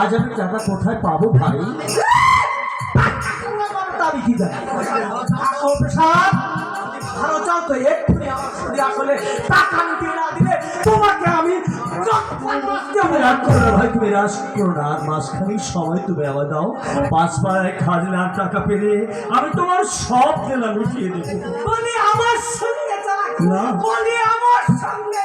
আজ আমি টাকা কোথায় পাবো ভাই? দাবি কি জানি ভালো চাও তো এক্ষুনি আমার সুদি আসলে টাকা নিতে না দিলে তোমাকে আমি ভাই তুমি রাজ করো না, মাঝখানে সময় তুমি আমার দাও। 5 খাজনার টাকা পেলে আমি তোমার সব খেলা মিটিয়ে দেবো। বলি আমার সঙ্গে না, বলি আমার সঙ্গে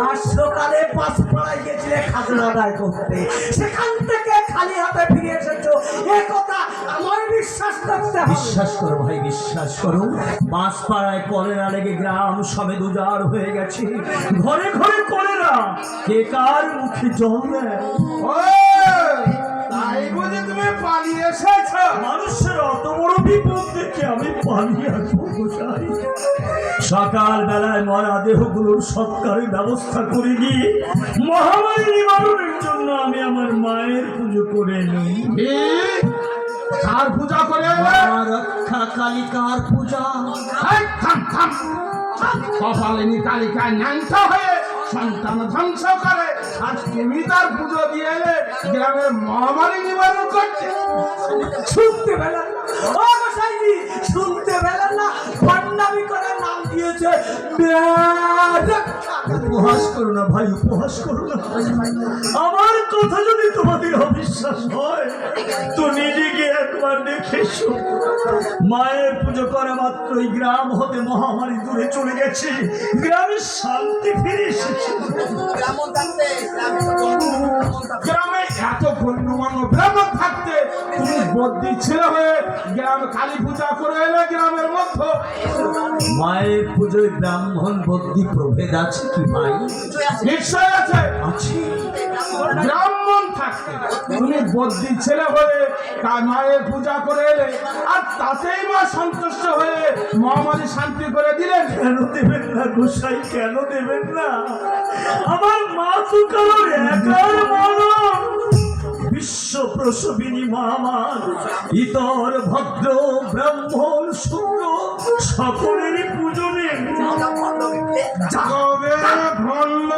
আজ সকালে 5 পাড়ায় গেছিলে খাজনা আদায় করতে, সেখান থেকে খালি হাতে ফিরে এসেছো, এ কথা আমার বিশ্বাস করতে হবে। বিশ্বাস করো ভাই, বিশ্বাস করো। 5 পাড়ায় কলেরা লেগে গ্রাম সবে দুজার হয়ে গেছে। ঘরে ঘরে কলেরা, কে কার মুখে জল দেয়? তাই বুঝে তুমি পালিয়ে এসেছো? মানুষের অত বড় বিপদ দেখে আমি পালিয়ে আসবো কোথায়? সকাল বেলায় মরা দেহগুলোর সৎকারের ব্যবস্থা করে নিয়ে মহামারী নিবারণের জন্য আমি আমার মায়ের পুজো করে নিই। কার পূজা করে? রক্ষা কালিকার পূজা। কপালিনী কালিকা ন্যান্ত হয়ে সন্তান ধ্বংস করে, আজ তুমি তার পুজো দিয়ে এলে গ্রামের মহামারী নিবারণ করতে। শুনতে পেলেন ও গোসাইজি, শুনতে পেলেন না? ভণ্ডামি করে নাম দিয়েছে। উপহাস করো না ভাই, উপহাস করো না। আমার কথা যদি তোমাদের অবিশ্বাস হয় তো নিজে গিয়ে একবার দেখে এসো। মায়ের পুজো করা মাত্রই গ্রাম হতে মহামারী দূরে চলে গেছে, গ্রামের শান্তি ফিরে এসেছে। গ্রামে এত গণ্যমান্য ব্রাহ্মণ থাকতে তুমি বদ্যি ছেলে হয়ে গ্রাম কালী পূজা করে এলে গ্রামের মধ্যে। মায়ের পুজোয় ব্রাহ্মণ বদ্যি প্রভেদ আছে কি ভাই? নিশ্চয় আছে। আছে। ব্রাহ্মণ থাকতে তুমি বদ্যি ছেলে হয়ে মায়ের পূজা করে এলে, আর তাতেই মা সন্তুষ্ট হয়ে মহামারী শান্তি করে দিলেন। কেন দেবেন না গোসাই, কেন দেবেন না? আমার মা তো কারোর একার মানব, বিশ্ব প্রসবিনী মহামার, ইতর ভদ্র ব্রাহ্মণ শূদ্র সকলেরই পুজো নেন। যাবে ভণ্ড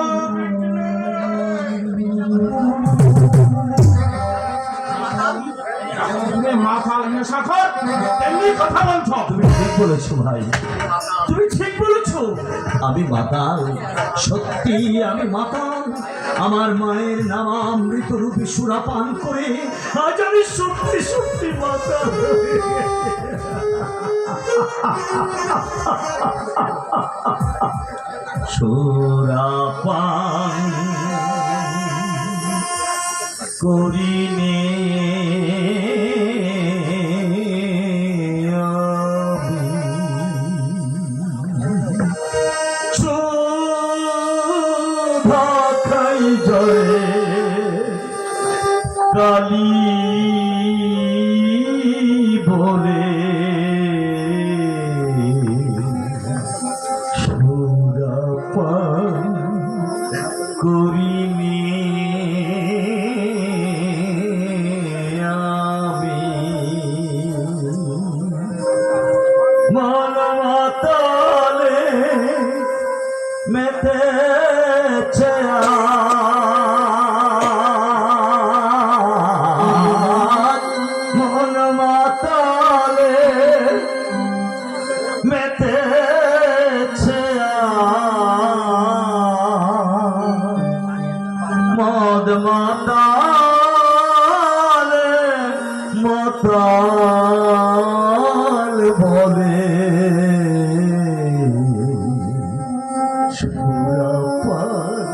মাথার নেশাখর এমনি কথা বলছো? তুমি ঠিক বলেছো ভাই, তুমি ঠিক বলেছো। আমি মাতাল, সত্যি আমি মাতাল। আমার মায়ের নামামৃত রূপী সুরাপান করে আজ আমি সত্যি সত্যি মাতাল। সুরাপান করিনে কালী বলে সুরাপান করিনি আমি মানবতালে মেতেছে মদ মাতালে মাতাল বলে সুরাপান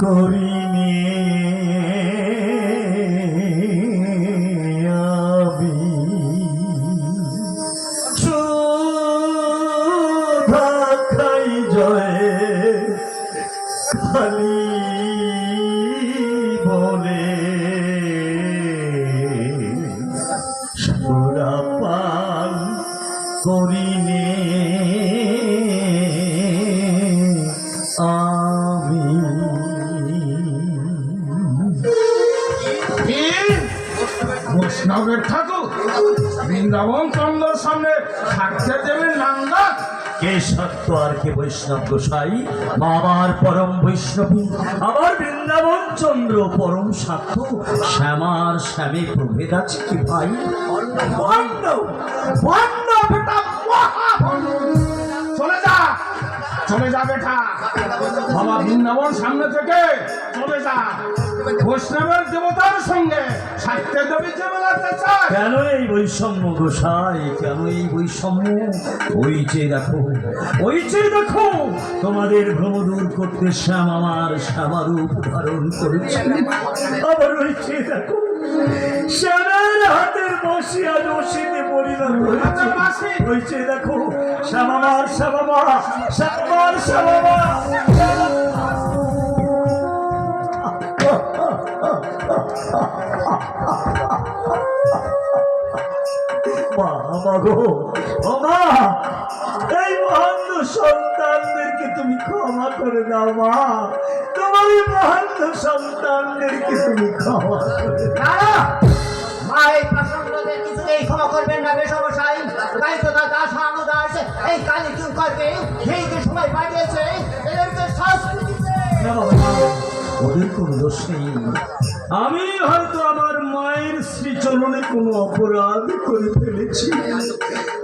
করিনি আমি সুধা খাই জয়ে খালি বলে সুরাপান করিনে আমি। বৈষ্ণবের ঠাকুর বৃন্দাবন চন্দ্রের সামনে থাকতে দেবেন নান্দা? কে সত্য আর কে বৈষ্ণব গোসাই? বাবার পরম বৈষ্ণবী, আমার বৃন্দাবন চন্দ্র পরম সাক্ষ্য। শ্যামার শ্যামে প্রভেদ আছে কি ভাই? ভণ্ড ভণ্ড বেটা, মহাভণ্ড। চলে যা, চলে যা বেটা। বাবা বৃন্দাবন সামনে থেকে চলে যা। বৈষ্ণবের দেবতার সঙ্গে সাহিত্যের দেবী যে বেড়াতে চায়। কেন এই বৈষম্য গোসাই, কেন এই বৈষম্য? ওই যে দেখো, ওই যে দেখো, তোমাদের ভ্রম দূর করতে শ্যাম আমার শ্যামারূপ ধারণ করেছে। আবার ওই যে দেখো, শ্যামের হাতের বসি আজ অসিতে পরিণত হয়েছে। ওই যে দেখো, শ্যাম আমার শ্যামামা, শ্যাম আমার শ্যামামা। মা গো, ও মা, এই মহান্ত সন্তানদেরকে তুমি ক্ষমা করে দাও মা। তোমার এই মহান্ত সন্তানদেরকে তুমি ক্ষমা করে দাও। মা এই প্রসঙ্গদের কিছুতেই ক্ষমা করবেন না বেশমশাই। তাই তো দাদা সানুদাস এই কালী কি করবে? সেই যে সময় পাঠিয়েছে এদেরকে শাস্তি দিতে। না বাবা, না, ওদের কোনো দোষ নেই। আমি হয়তো আমার মায়ের শ্রীচরণে কোনো অপরাধ করে ফেলেছি,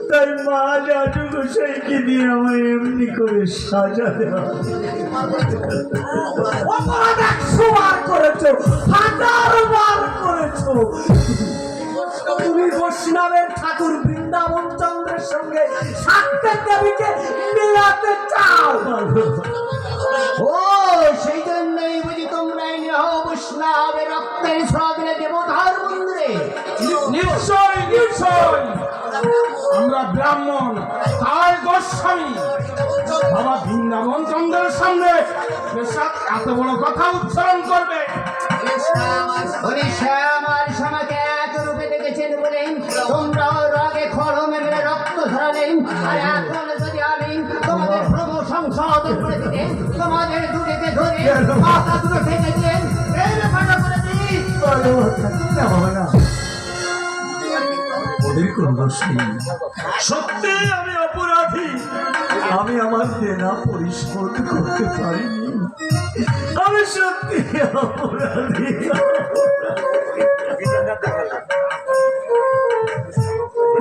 তাই মা জাদু গোসাইকে দিয়ে আমায় এমনি করে সাজা দেওয়া। অপরাধ 100 বার করেছো, 1000 বার করেছো। তুমি বৈষ্ণবের ঠাকুর বৃন্দাবন চন্দ্রের সঙ্গে সাক্ষাৎ দেবীকে মেলাতে চাও। ও সেই জন্যই বুঝি তোমরা বৈষ্ণবের রক্তের সদিনে দেবতার মন্দিরে। নিশ্চয় নিশ্চয়, আমরা ব্রাহ্মণ তাই গোস্বামী। বাবা বৃন্দাবন চন্দ্রের সামনে বেশাক এত বড় কথা উচ্চারণ করবে? উনি শ্যামার সমাজে এক রূপে দেখেছেন বলে তোমরাও রাগে খড়মে মেরে রক্ত ধরালেন। আর এখন যদি আমি তোমাদের ভ্রম সংশোধন করে দিতে, তোমাদের দুটোকে ধরে মাথা দুটো ঠেকে দিলেন, এই ব্যাপারটা করে দিই। না বাবা, না, ওদের কোনো দোষ নেই। সত্যি আমি অপরাধী। আমি আমার দেনা পরিশোধ করতে পারিনি। আমি সত্যি অপরাধী।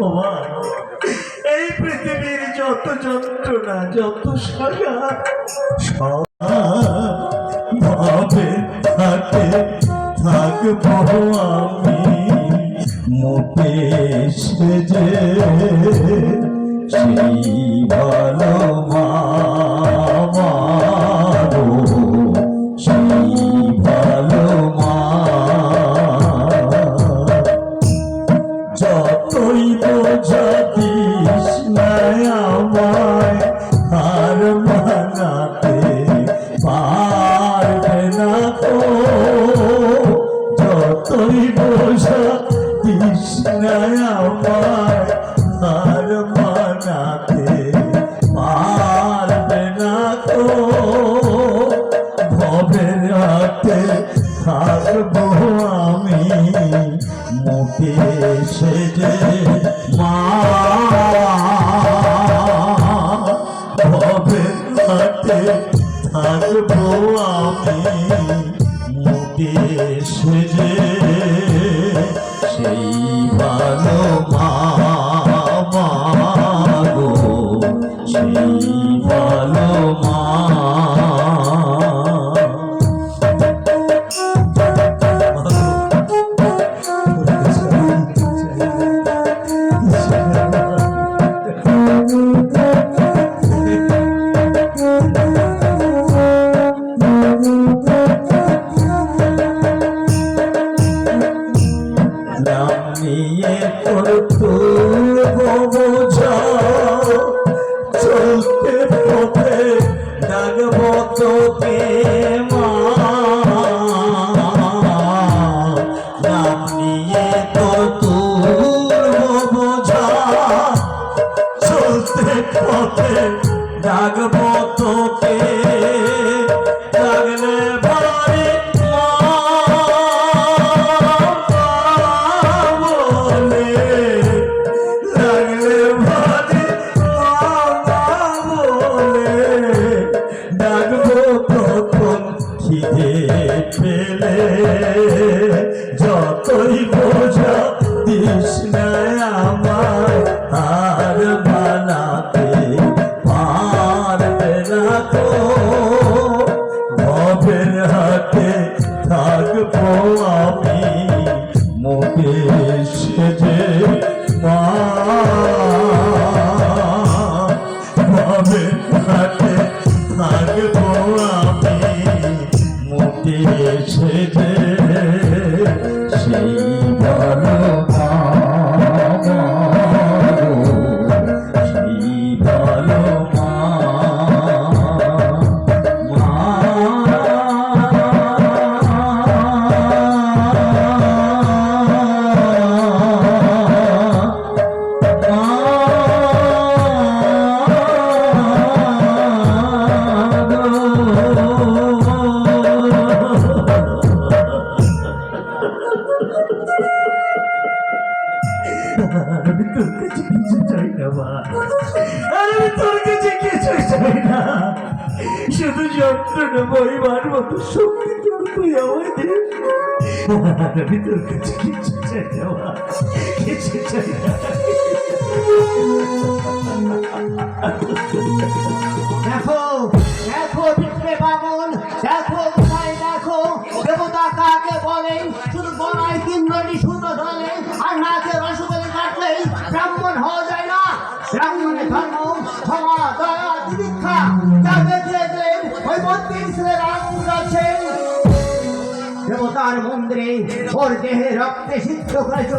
বাবা, এই পৃথিবীর যত যন্ত্রণা, যত সাজা, সব ভাবে থাকে থাকবো আমি মোটে সেজে। সেই ভালো মা গো, সেই ভালো মা। যতই বোঝা দিস না আমায়, হার মানাতে পারবে না তো। যতই বোঝা দিস না আমায়, হার মানাতে পারবে না তো। ভবের হাতে থাকবো আমি মোটে সেজে মা। ভবের হাতে থাকবো আমি মোটে সেজে। সেই ভালো মা গো, সেই ভালো মা। তখন খিদে পেলে যতই বোঝা দিস না আমায় আর বানাতে পারবে না তো ভবের হাতে থাকবো আমি মোটে সেজে মা ভবের হাতে থাকবো আমি মোটে সেজে সেই ভালো সেই ভালো আমি তোর কাছে কিছু চাই না মা, আমি তোর কাছে কিছু চাই না, শুধু যন্ত্রণা বইবার মতো শক্তি তোর তুই আমায় দে। আমি তোর কাছে কিছু চাই না মা, কিছু চাই না। দেখো দেখো বিষ্ণু বাবন, দেখো কোথায় দেখো দেবতা কাকে বলে, শুধু গলায় কিন্নরি সুতো ধরে আর নাকে রসগোল্লা কাটলেই ব্রাহ্মণ হওয়া যায় না। ব্রাহ্মণের ধর্ম ক্ষমা দয়া তিতিক্ষা যা দেখিয়েছিলেন ওই মন্দির শ্রীরাম আছেন দেবতার মন্দিরে ওর দেহে রক্তে সিদ্ধ করেছ।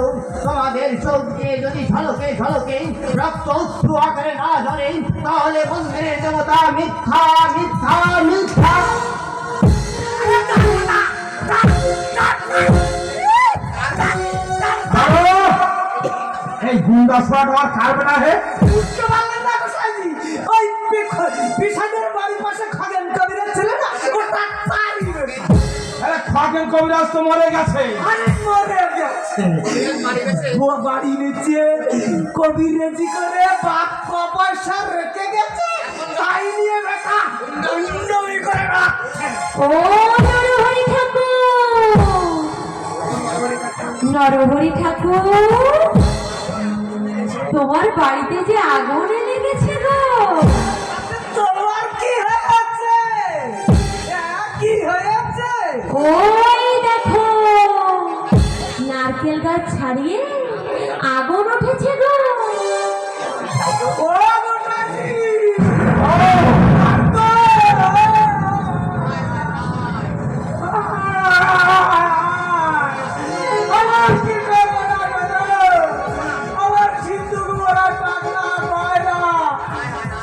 তোমাদের চোখ দিয়ে যদি ঝলকে ঝলকে রক্ত অশ্রু আকারে না ধরে তাহলে মন্দিরের দেবতা মিথ্যা মিথ্যা মিথ্যা। এই গুন্ডা সোয়াট আর কার বেটা হে? ওই বিষাদের বাড়ির পাশে খগেন কবিরের ছেলে না, ওটা তারই বেটা। আরে খগেন কবিরাজ তো মরে গেছে। আরে মরে গেছে। ও বাড়ি নিচে কবিরেজি করে বাপ পয়সা রেখে গেছে, তাই নিয়ে বেটা উন্নতি করে না। ও নরহরি ঠাকুর, নরহরি ঠাকুর, তোমার বাড়িতে যে আগুন লেগেছে গো। তোমার কি হয়েছে? কি হয়েছে? ওই দেখো নারকেল গাছ ছাড়িয়ে আগুন উঠেছে গো। ও গোটাজি আমার কি আমার সিন্ধুক মোড়া টাকলা ময়না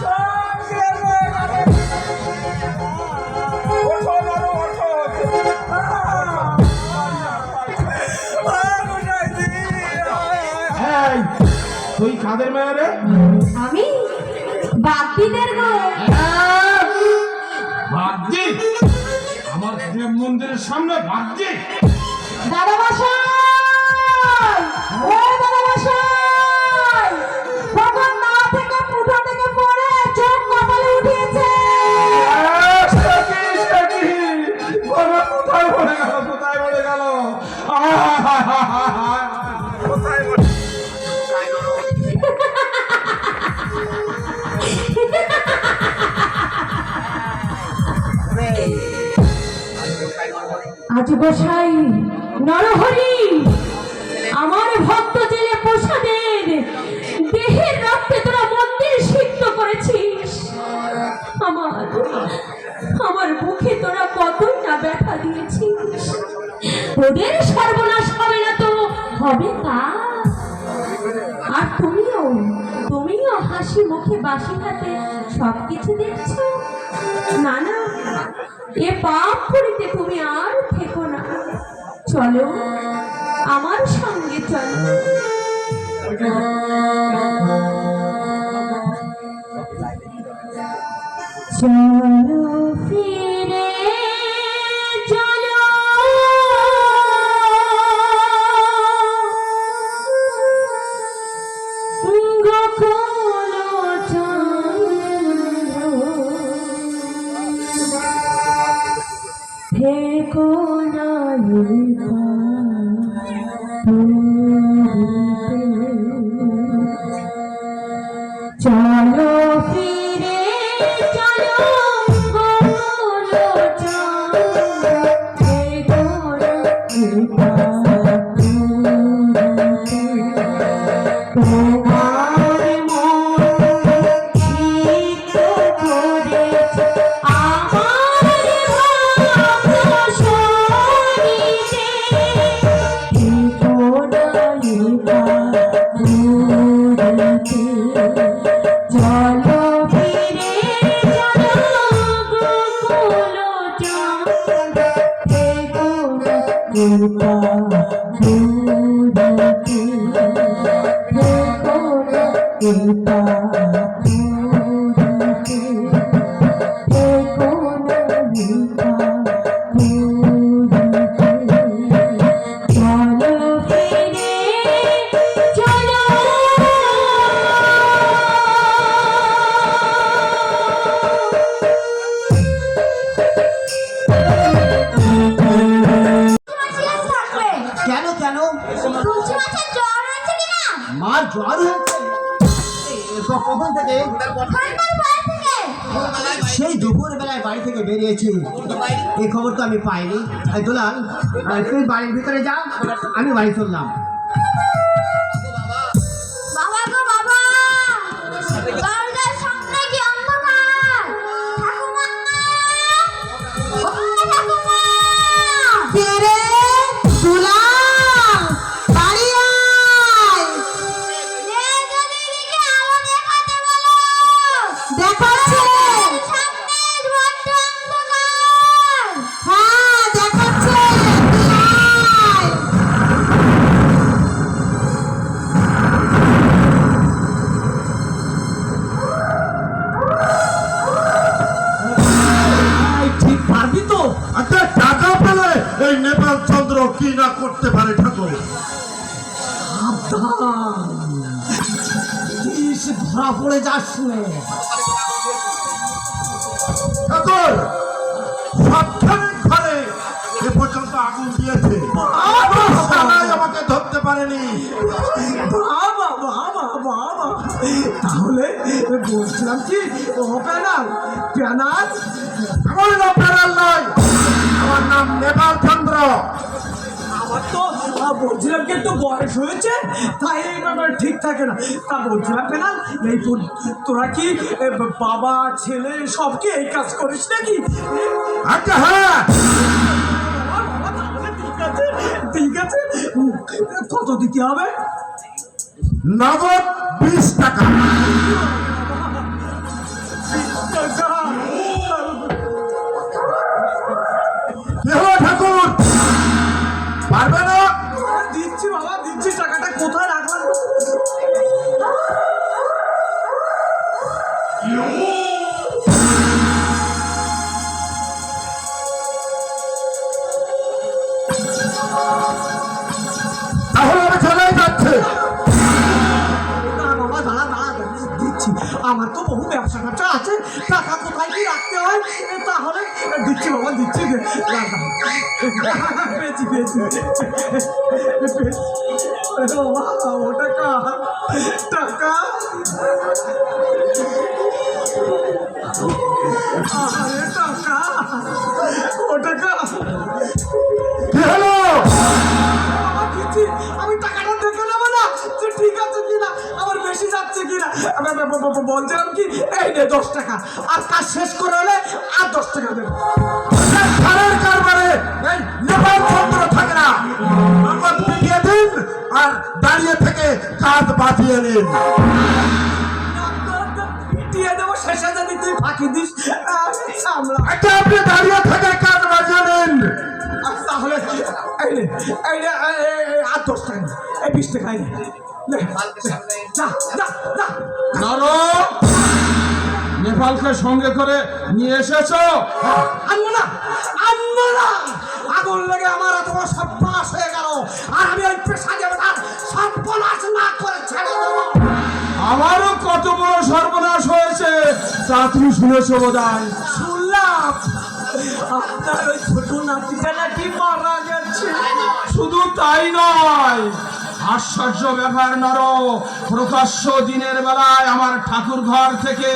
সব গেলে ওঠো বারো ওঠো এই তুই কাদের মেয়ে রে? আমি বাপিদের গো। বাগদি? আমার দেব মন্দিরের সামনে বাগদি? দাদা মশাই, ও দাদা মশাই, ভগবান না থেকে মুঠো থেকে পড়ে চোখ কপালে উঠিয়েছে। কোথায় পড়ে গেল? কোথায় পড়ে গেল? কোথায় পড়ে? আজ গোসাই নরহরি আমার ভক্ত জেলে প্রসাদের দেহের রক্তে তোরা মন্দির সিদ্ধ করেছিস। আমার মুখে তোরা কতই না ব্যথা দিয়েছিস। তোদের সর্বনাশ হবে না তো হবে তা। আর তুমিও হাসি মুখে বাসি হাতে সবকিছু দেখছো। না না, এ পাপ করিতে তুমি আর থেকো না। চলো আমার সঙ্গে চলো। চলো ফিরে চলো গোকুল চন্দ্র থেকো না চলো ফিরে চলো বলো থেকো না তোমার মন ঠিক করেছে আমার ভাবনা শোনিতে থেকো না দূরেতে চলো ফিরে চলো গোকুল থেকো না দূরেতে থেকো না থেকো চলো ফিরে চলো কেন কেন তুলসী মাছের জ্বর হয়েছে কিনা মার জ্বর হয়েছে? কখন থেকে? সেই দুপুর বেলায় বাড়ি থেকে বেরিয়েছি, এই খবর তো আমি পাইনি। দুলাল, তুই বাড়ির ভিতরে যা, আমি বাড়ি চললাম। বাবা গো বাবা, দরজার সামনে কি অন্ধকার? ঠাকুমা, ও ঠাকুমা, কে রে? দুলাল, বাড়ি আয়। নে যদি দিকে আলো দেখাতে বলো। দেখাচ্ছে। সামনে বড্ড অন্ধকার। হ্যাঁ, দেখাচ্ছে। আয়। ঠিক পারবি তো? আচ্ছা, টাকা পেলে এই নেপাল চন্দ্র কি না করতে পারে ঠাকুর? ধরা পড়ে যাস নে। ঠাকুর সাবধানে ঘরে এ পর্যন্ত আগুন দিয়েছে, সবাই আমাকে ধরতে পারেনি। বাবা বাবা বাবা, তাহলে বলছিলাম কি, ও প্যানাল প্যানাল আমার নাম প্যারাল নয়, আমার নাম নেপাল চন্দ্র। আমার তো বলছিলাম কি একটু বয়স হয়েছে, তাই এই ব্যাপার ঠিক থাকে না। তা বলছিলাম প্যানাল, এই তোরা কি বাবা ছেলে সবকে এই কাজ করিস নাকি? আচ্ছা, হ্যাঁ, বাবা, তাহলে ঠিক আছে ঠিক আছে। কত দিতে হবে? নগদ 20 টাকা। কি হলো ঠাকুর, পারবে না? দিচ্ছি বাবা, দিচ্ছি। টাকাটা কোথায় রাখলাম? তাহলে আমি চলে যাচ্ছে। দাঁড়া বাবা, দাঁড়া দাঁড়া, দিচ্ছি। আমার তো বহু ব্যবসা ট্যাবসা আছে, টাকা কোথায় কি রাখতে হয়, তাহলে দিচ্ছি বাবা, দিচ্ছি। পেয়েছি পেয়েছি পেয়েছি। বাবা, ও টাকা টাকা, আরে টাকা, ও টাকা। কি হলো? বাবা, দিচ্ছি। আমি টাকাটা দেখে নেবো না যে ঠিক আছে কিনা, আমার বেশি যাচ্ছে কিনা। বলছিলাম কি, এই নে 10 টাকা, আর কাজ শেষ করে হলে আর 10 টাকা দেবো। সারের কারবারে এই নেপাল চন্দ্র থাকে না, নগদ পিটিয়ে দিন আর দাঁড়িয়ে থেকে কাজ বাঁচিয়ে নিন। দিয়ে দেবো, শেষে যদি তুই ফাঁকি দিস সামলা। আচ্ছা, আপনি দাঁড়িয়ে থেকে কাজ বাঁচিয়ে নিন। তাহলে এই নে, এই নে, আর 10 টাকা নে, এই 20 টাকা নে। নে, যা যা যা। নেপালকে সঙ্গে করে নিয়ে এসেছো? আনবো না, আনবো না। আগুন লেগে আমার এত বড় সর্বনাশ হয়ে গেল, আর আমি ওই পেশা যাবে না, সর্বনাশ না করে ছেড়ে দেবো। আমারও কত বড় সর্বনাশ হয়েছে তা তুমি শুনেছো বোধহয়। শুনলাম, আপনার ওই ছোট নাতিটা নাকি মারা গেছে। শুধু তাই নয়, আশ্চর্য ব্যাপার নর, প্রকাশ্য দিনের বেলায় আমার ঠাকুর ঘর থেকে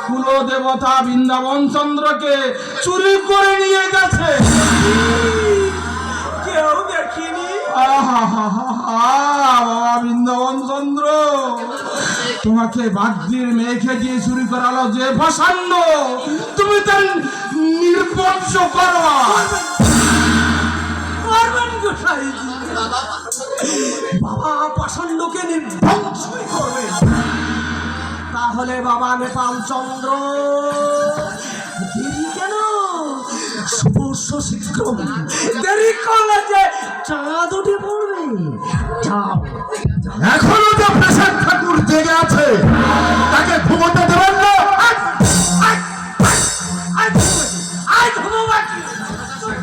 কুলদেবতা বৃন্দাবন চন্দ্রকে চুরি করে নিয়ে গেছে। কেউ দেখিনি। বাবা বৃন্দাবন চন্দ্র, তোমাকে বাদ্যির মেয়েকে দিয়ে চুরি করালো যে প্রসন্ন, তুমি তার নির্বংশ করো। করবেন গোসাইজি, বাবা পাষণ্ডকে নির্বংশই করবে। তাহলে বাবা নেপাল চন্দ্র দেরি কেন? শুভ শীঘ্র, দেরি করলে যে চাঁদ উঠে পড়বে। যাও, এখনো যে প্রেসাদ ঠাকুর জেগে আছে, তাকে ঘুমোতে দেবেন না।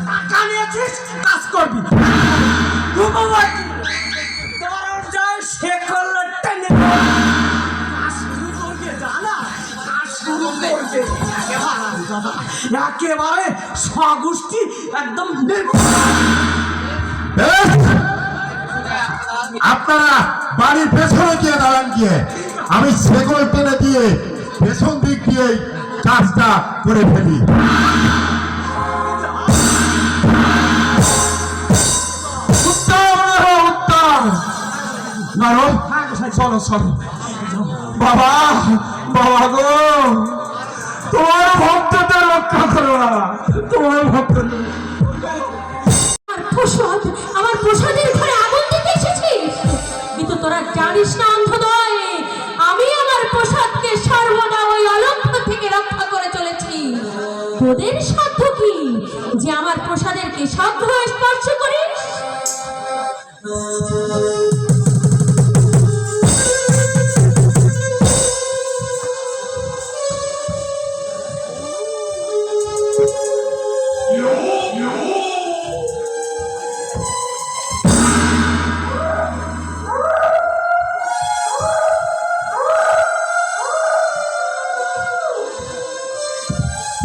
টাকা নিয়েছিস, কাজ করবি। ঘুমাবাটি দরজ যায় সে করলো টেনে কাজ শুরু করবে। জানা কাজ শুরু করবে একেবারে স্বগোষ্ঠী একদম। আপনারা বাড়ির পেছনে গিয়ে দাঁড়ান, গিয়ে আমি সেগল টেনে দিয়ে পেছন দিক দিয়ে কাজটা করে ফেলি। চলো চলো বাবা, বাবা গো, তোমার ভক্তদের রক্ষা করো না, তোমার ভক্তদের। আমার প্রসাদের ঘরে আগুন দিতে এসেছিস, কিন্তু তোরা জানিস না অন্ধদয়, আমি আমার প্রসাদকে সর্বদা ওই অলক্ষ্য থেকে রক্ষা করে চলেছি। তোদের সাধ্য কি যে আমার প্রসাদের কে সাধ্য স্পর্শ করিস?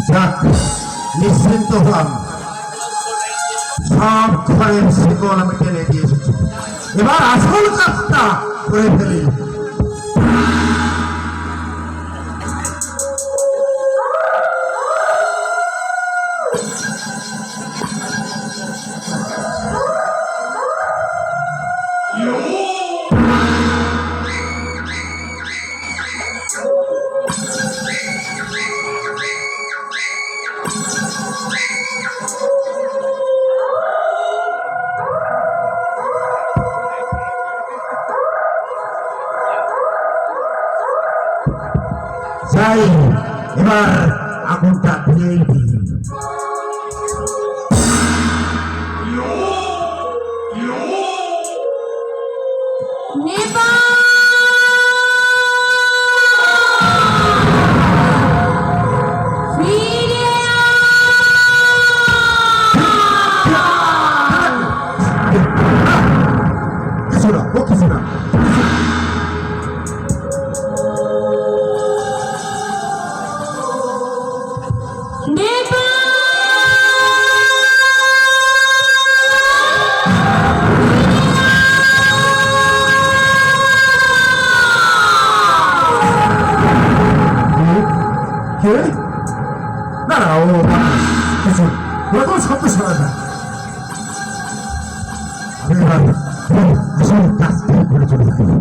যাক, নিশ্চিন্ত হলাম, সব ঘরের শিকল আমি টেনে দিয়ে এসেছি। এবার আসল কাজটা করে ফেলি। যাই, এবার আগুনটা দিয়েই দিই। কিছু না, ও কিছু না। না না, ও কিছু ওরকম শব্দ শোনা যায়। আমি এবার আসল কাজটা করে চলে যাই।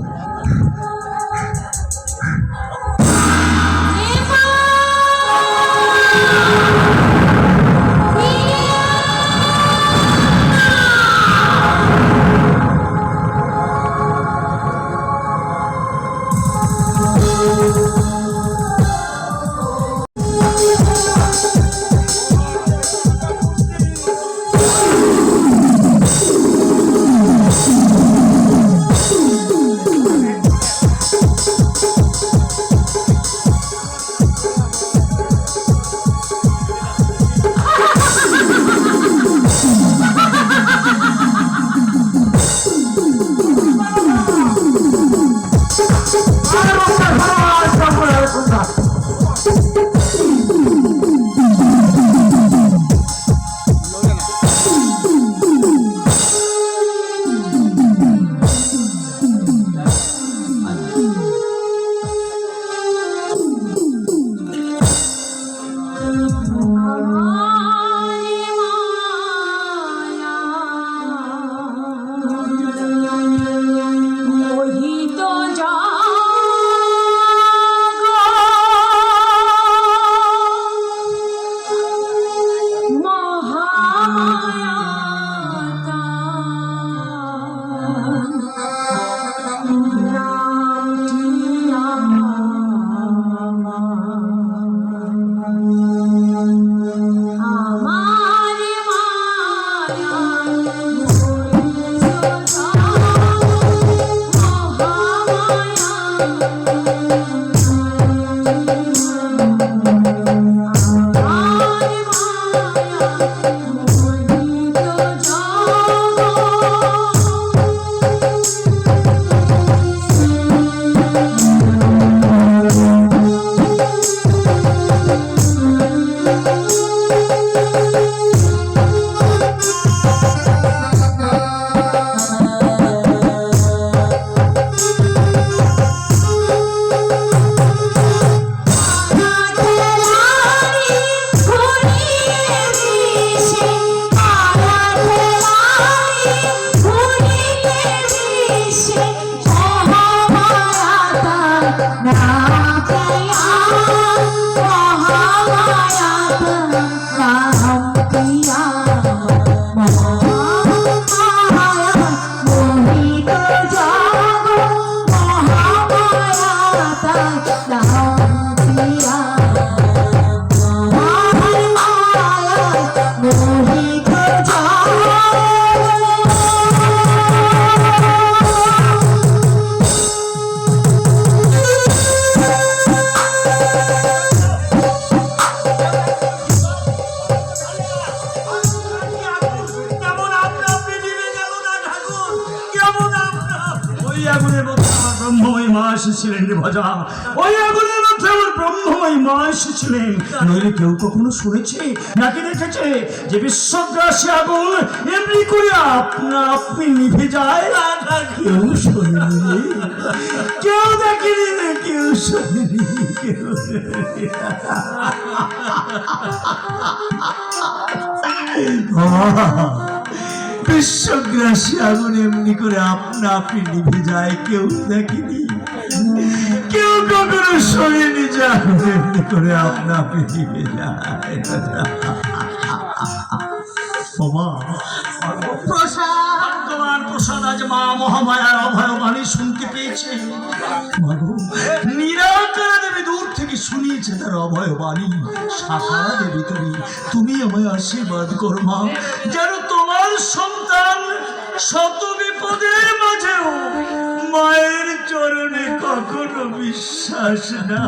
ওই আগুনের মধ্যে আমার ব্রহ্মময়ী মা এসেছিলেন রে ভজা, ওই আগুনের মধ্যে আমার ব্রহ্মময়ী মা এসেছিলেন। নইলে কেউ কখনো শুনেছে নাকি দেখেছে যে বিশ্বগ্রাসী আগুন এমনি করে আপনা আপনি নিভে যায়? কেউ শোনেনি, কেউ দেখেনি, কেউ শোনেনি, কেউ দেখেনি। বিশ্বগ্রাসী আগুন এমনি করে আপনা আপনি নিভে যায়, কেউ দেখেনি, কেউ কখনো শোনেনি যে আগুন এমনি করে আপনা আপনি নিভে যায়। ভগবান প্রসাদ আজ মা মহামায়ার অভয় বাণী শুনতে পেয়েছে। নিরাকারা দেবী দূর থেকে শুনিয়েছে তার অভয় বাণী। সাকারা দেবী তুমি আমায় আশীর্বাদ করো মা, যেন তোমার সন্তান শত বিপদের মাঝেও মায়ের চরণে কখনো বিশ্বাস না।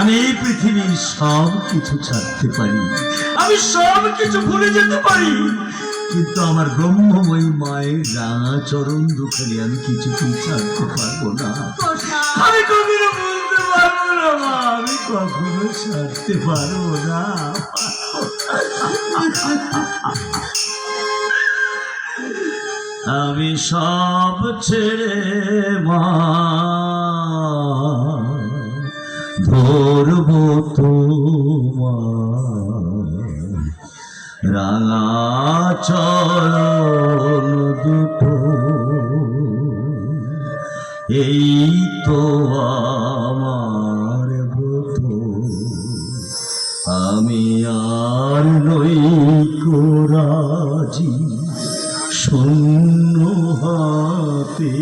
আমি এই পৃথিবীর সব কিছু ছাড়তে পারি, আমি সব কিছু ভুলে যেতে পারি, কিন্তু আমার ব্রহ্মময়ী মায়ের রাঙা চরণ দুখানি আমি কিছুতেই ছাড়তে পারবো না। আমি কখনো বলতে পারবো না মা, আমি কখনো ছাড়তে পারবো না। আমি সব ছেড়ে মা ধরব তোমার রাঙা চরণ দুটো, এই তো আমার ব্রত। আমি আর নই রাজি শূন্য হাতে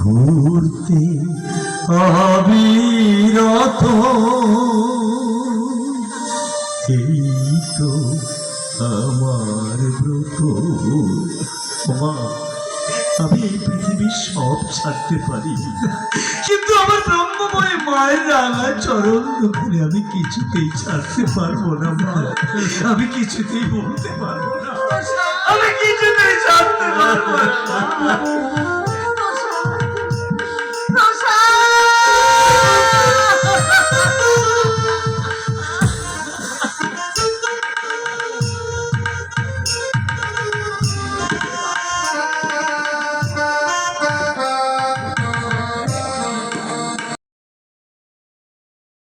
ঘুরতে অবিরত, এই তো আমার ব্রত। মা, আমি এই পৃথিবীর সব ছাড়তে পারি, কিন্তু আমার ব্রহ্মময় মায়ের রাঙা চরণ দুখানি আমি কিছুতেই ছাড়তে পারবো না মা, আমি কিছুতেই বলতে পারবো না, আমি কিছুতেই ছাড়তে পারবো না।